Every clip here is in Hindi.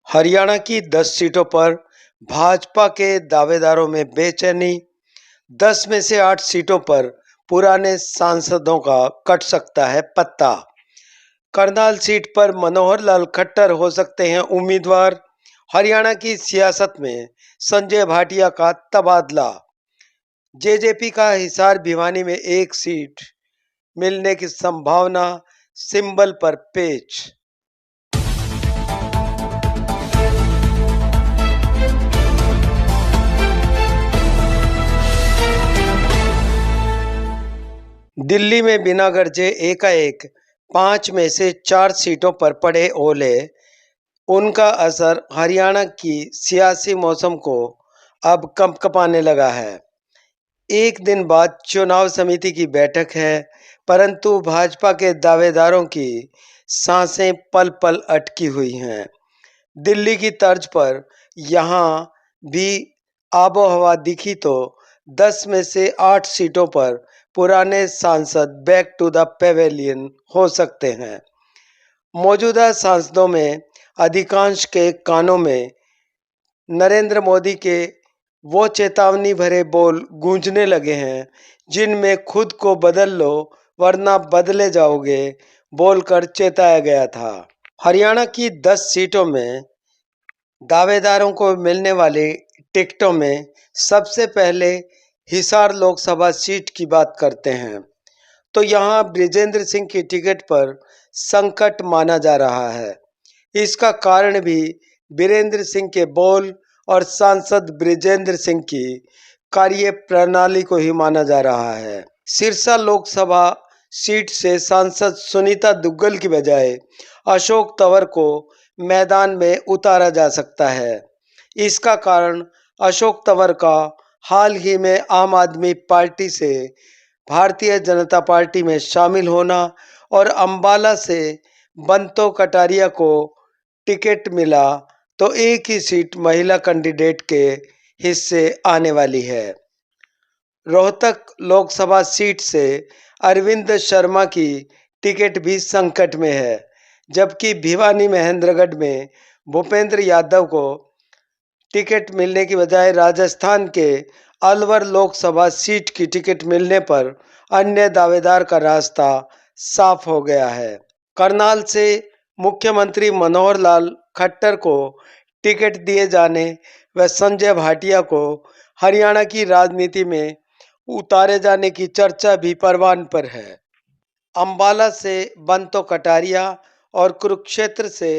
हरियाणा की 10 सीटों पर भाजपा के दावेदारों में बेचैनी। 10 में से 8 सीटों पर पुराने सांसदों का कट सकता है पत्ता। करनाल सीट पर मनोहर लाल खट्टर हो सकते हैं उम्मीदवार। हरियाणा की सियासत में संजय भाटिया का तबादला। जेजेपी का हिसार भिवानी में एक सीट मिलने की संभावना, सिंबल पर पेच। दिल्ली में बिना गरजे एकाएक 5 में से 4 सीटों पर पड़े ओले। उनका असर हरियाणा की सियासी मौसम को अब कंपकपाने लगा है। एक दिन बाद चुनाव समिति की बैठक है, परंतु भाजपा के दावेदारों की सांसें पल पल अटकी हुई हैं। दिल्ली की तर्ज पर यहाँ भी आबोहवा दिखी तो 10 में से 8 सीटों पर पुराने सांसद बैक टू द पेवेलियन हो सकते हैं। मौजूदा सांसदों में अधिकांश के कानों में नरेंद्र मोदी के वो चेतावनी भरे बोल गूंजने लगे हैं, जिनमें खुद को बदल लो वरना बदले जाओगे बोलकर चेताया गया था। हरियाणा की 10 सीटों में दावेदारों को मिलने वाली टिकटों में सबसे पहले हिसार लोकसभा सीट की बात करते हैं, तो यहाँ बृजेंद्र सिंह की टिकट पर संकट माना जा रहा है। इसका कारण भी बीरेंद्र सिंह के बोल और सांसद बृजेंद्र सिंह की कार्य प्रणाली को ही माना जा रहा है। सिरसा लोकसभा सीट से सांसद सुनीता दुग्गल की बजाय अशोक तंवर को मैदान में उतारा जा सकता है। इसका कारण अशोक तंवर का हाल ही में आम आदमी पार्टी से भारतीय जनता पार्टी में शामिल होना और अंबाला से बंतो कटारिया को टिकट मिला, तो एक ही सीट महिला कैंडिडेट के हिस्से आने वाली है। रोहतक लोकसभा सीट से अरविंद शर्मा की टिकट भी संकट में है, जबकि भिवानी महेंद्रगढ़ में भूपेंद्र यादव को टिकट मिलने की बजाय राजस्थान के अलवर लोकसभा सीट की टिकट मिलने पर अन्य दावेदार का रास्ता साफ हो गया है। करनाल से मुख्यमंत्री मनोहर लाल खट्टर को टिकट दिए जाने व संजय भाटिया को हरियाणा की राजनीति में उतारे जाने की चर्चा भी परवान पर है। अंबाला से बंतो कटारिया और कुरुक्षेत्र से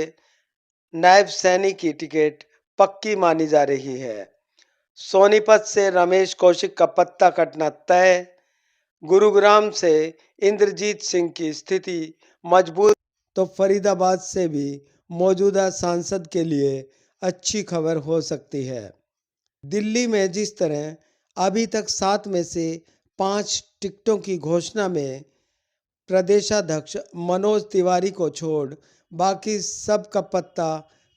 नायब सैनी की टिकट पक्की मानी जा रही है। सोनीपत से रमेश कौशिक का पत्ता कटना तय। गुरुग्राम से इंद्रजीत सिंह की स्थिति मजबूत, तो फरीदाबाद से भी मौजूदा सांसद के लिए अच्छी खबर हो सकती है। दिल्ली में जिस तरह अभी तक 7 में से 5 टिकटों की घोषणा में प्रदेशाध्यक्ष मनोज तिवारी को छोड़ बाकी सब का पत्ता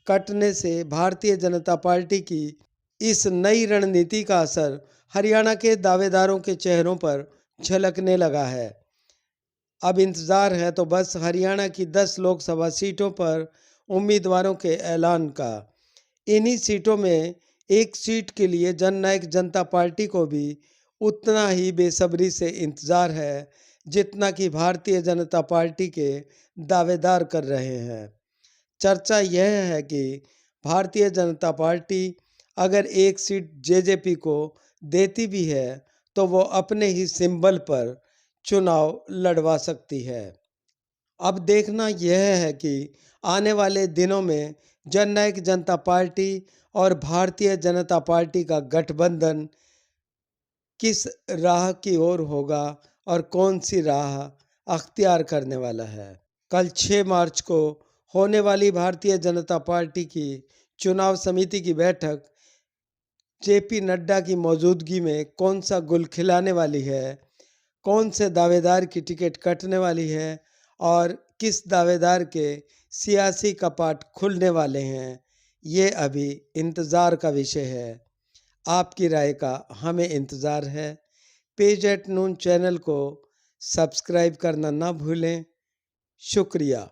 कटने से भारतीय जनता पार्टी की इस नई रणनीति का असर हरियाणा के दावेदारों के चेहरों पर झलकने लगा है। अब इंतज़ार है तो बस हरियाणा की 10 लोकसभा सीटों पर उम्मीदवारों के ऐलान का। इन्हीं सीटों में एक सीट के लिए जननायक जनता पार्टी को भी उतना ही बेसब्री से इंतज़ार है जितना कि भारतीय जनता पार्टी के दावेदार कर रहे हैं। चर्चा यह है कि भारतीय जनता पार्टी अगर एक सीट जेजेपी को देती भी है तो वो अपने ही सिंबल पर चुनाव लड़वा सकती है। अब देखना यह है कि आने वाले दिनों में जननायक जनता पार्टी और भारतीय जनता पार्टी का गठबंधन किस राह की ओर होगा और कौन सी राह अख्तियार करने वाला है। कल 6 मार्च को होने वाली भारतीय जनता पार्टी की चुनाव समिति की बैठक जेपी नड्डा की मौजूदगी में कौन सा गुल खिलाने वाली है, कौन से दावेदार की टिकट कटने वाली है और किस दावेदार के सियासी कपाट खुलने वाले हैं, ये अभी इंतज़ार का विषय है। आपकी राय का हमें इंतज़ार है। पेज एट नून चैनल को सब्सक्राइब करना ना भूलें। शुक्रिया।